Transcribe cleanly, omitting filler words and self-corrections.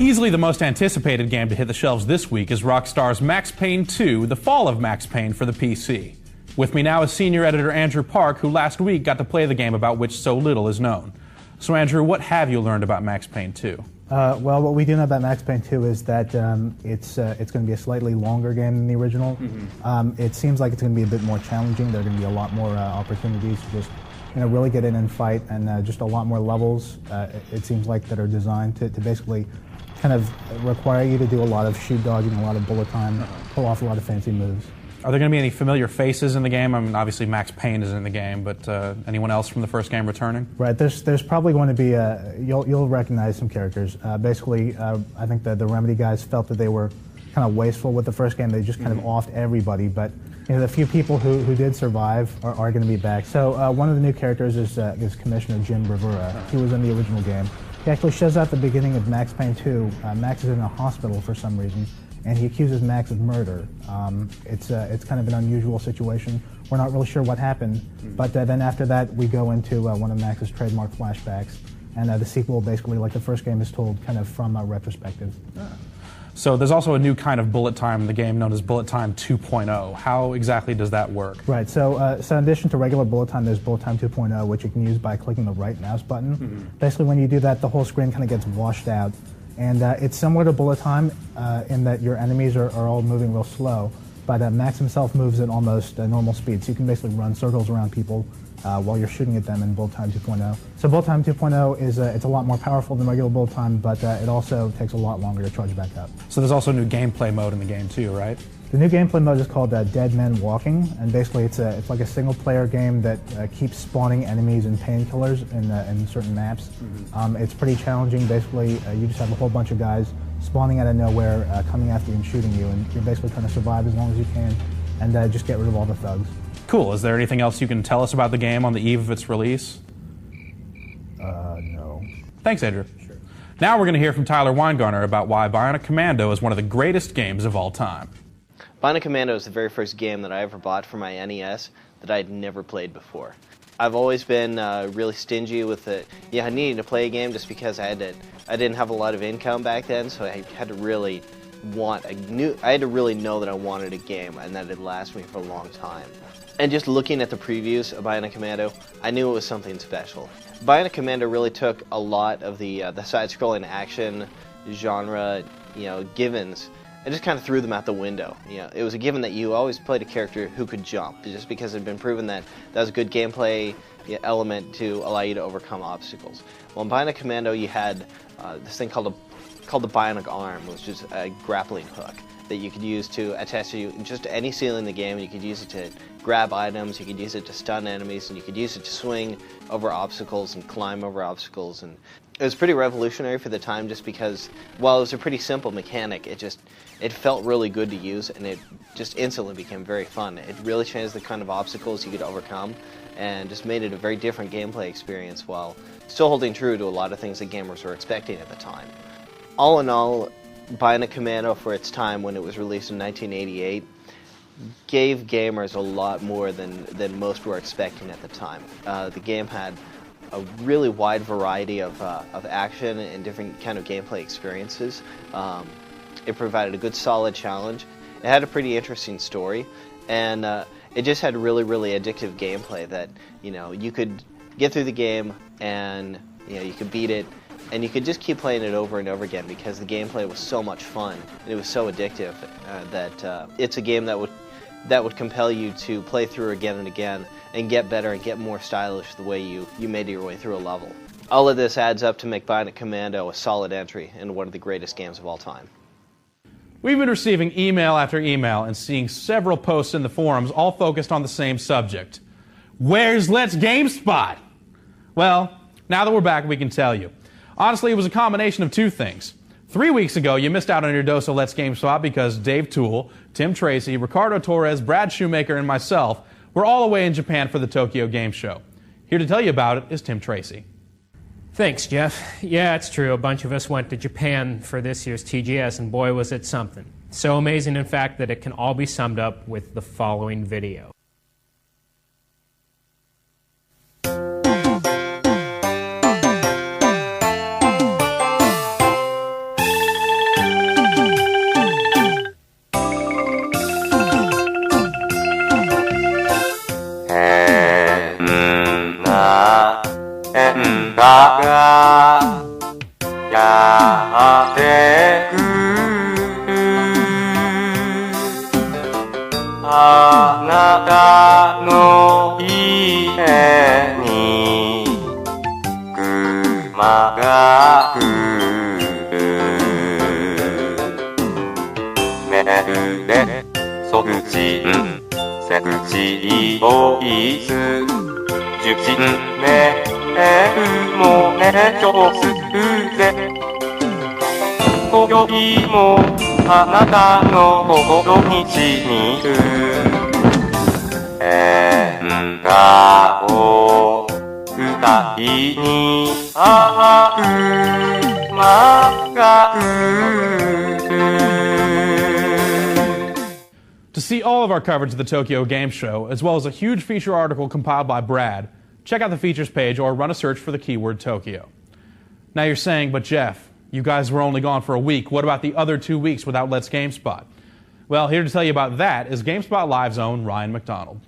Easily the most anticipated game to hit the shelves this week is Rockstar's Max Payne 2, The Fall of Max Payne for the PC. With me now is senior editor Andrew Park, who last week got to play the game about which so little is known. So Andrew, what have you learned about Max Payne 2? Well, what we do know about Max Payne 2 is that it's going to be a slightly longer game than the original. It seems like it's going to be a bit more challenging. There are going to be a lot more opportunities to just really get in and fight, and just a lot more levels, it seems like, that are designed to basically kind of require you to do a lot of shoot dodging, a lot of bullet time, pull off a lot of fancy moves. Are there going to be any familiar faces in the game? I mean, obviously Max Payne is in the game, but anyone else from the first game returning? Right, there's probably going to be, you'll recognize some characters. Basically, I think that the Remedy guys felt that they were kind of wasteful with the first game. They just kind of offed everybody, but the few people who did survive are going to be back. So one of the new characters is Commissioner Jim Bravura. He was in the original game. He actually shows up at the beginning of Max Payne 2. Max is in a hospital for some reason, and he accuses Max of murder. It's kind of an unusual situation. We're not really sure what happened, but then after that we go into one of Max's trademark flashbacks, and the sequel, basically like the first game, is told kind of from a retrospective. So there's also a new kind of bullet time in the game known as Bullet Time 2.0. How exactly does that work? Right, so in addition to regular bullet time, there's Bullet Time 2.0, which you can use by clicking the right mouse button. Basically, when you do that, the whole screen kind of gets washed out. And it's similar to bullet time in that your enemies are all moving real slow, but Max himself moves at almost normal speed, so you can basically run circles around people while you're shooting at them in Bullet Time 2.0. So Bullet Time 2.0 is it's a lot more powerful than regular bullet time, but it also takes a lot longer to charge back up. So there's also a new gameplay mode in the game too, right? The new gameplay mode is called Dead Men Walking, and basically it's like a single-player game that keeps spawning enemies and painkillers in certain maps. It's pretty challenging. Basically, you just have a whole bunch of guys spawning out of nowhere, coming after you and shooting you, and you're basically trying to survive as long as you can and just get rid of all the thugs. Cool. Is there anything else you can tell us about the game on the eve of its release? No. Thanks, Andrew. Sure. Now we're going to hear from Tyler Weingartner about why Bionic Commando is one of the greatest games of all time. Bionic Commando is the very first game that I ever bought for my NES that I had never played before. I've always been really stingy with it. Needing to play a game just because I didn't have a lot of income back then, so I had to really know that I wanted a game and that it'd last me for a long time. And just looking at the previews of Bionic Commando, I knew it was something special. Bionic Commando really took a lot of the side-scrolling action genre, givens, and just kind of threw them out the window. It was a given that you always played a character who could jump, just because it had been proven that that was a good gameplay element to allow you to overcome obstacles. Well, in Bionic Commando, you had this thing called the Bionic Arm, which is a grappling hook that you could use to attach to just any ceiling in the game. You could use it to grab items, you could use it to stun enemies, and you could use it to swing over obstacles and climb over obstacles. And it was pretty revolutionary for the time, just because while it was a pretty simple mechanic, it felt really good to use, and it just instantly became very fun. It really changed the kind of obstacles you could overcome and just made it a very different gameplay experience while still holding true to a lot of things that gamers were expecting at the time. All in all, Bionic Commando, for its time when it was released in 1988, gave gamers a lot more than most were expecting at the time. The game had a really wide variety of action and different kind of gameplay experiences. It provided a good solid challenge. It had a pretty interesting story, and it just had really, really addictive gameplay that you could get through the game and you could beat it, and you could just keep playing it over and over again because the gameplay was so much fun and it was so addictive that it's a game that would compel you to play through again and again and get better and get more stylish the way you made your way through a level. All of this adds up to make Bionic Commando a solid entry into one of the greatest games of all time. We've been receiving email after email and seeing several posts in the forums all focused on the same subject. Where's Let's Gamespot? Well, now that we're back, we can tell you. Honestly, it was a combination of two things. 3 weeks ago, you missed out on your dose of Let's GameSpot because Dave Toole, Tim Tracy, Ricardo Torres, Brad Shoemaker, and myself were all away in Japan for the Tokyo Game Show. Here to tell you about it is Tim Tracy. Thanks, Jeff. Yeah, it's true. A bunch of us went to Japan for this year's TGS, and boy, was it something. So amazing, in fact, that it can all be summed up with the following video. たがやってくるあなたの家に熊が来るメールで促進セクシーボイス受信メールも熱唱するぜ今宵もあなたの心にしみる縁側を二人に会う間が来る To see all of our coverage of the Tokyo Game Show, as well as a huge feature article compiled by Brad, check out the features page or run a search for the keyword Tokyo. Now you're saying, but Jeff, you guys were only gone for a week. What about the other 2 weeks without Let's GameSpot? Well, here to tell you about that is GameSpot Live's own Ryan McDonald.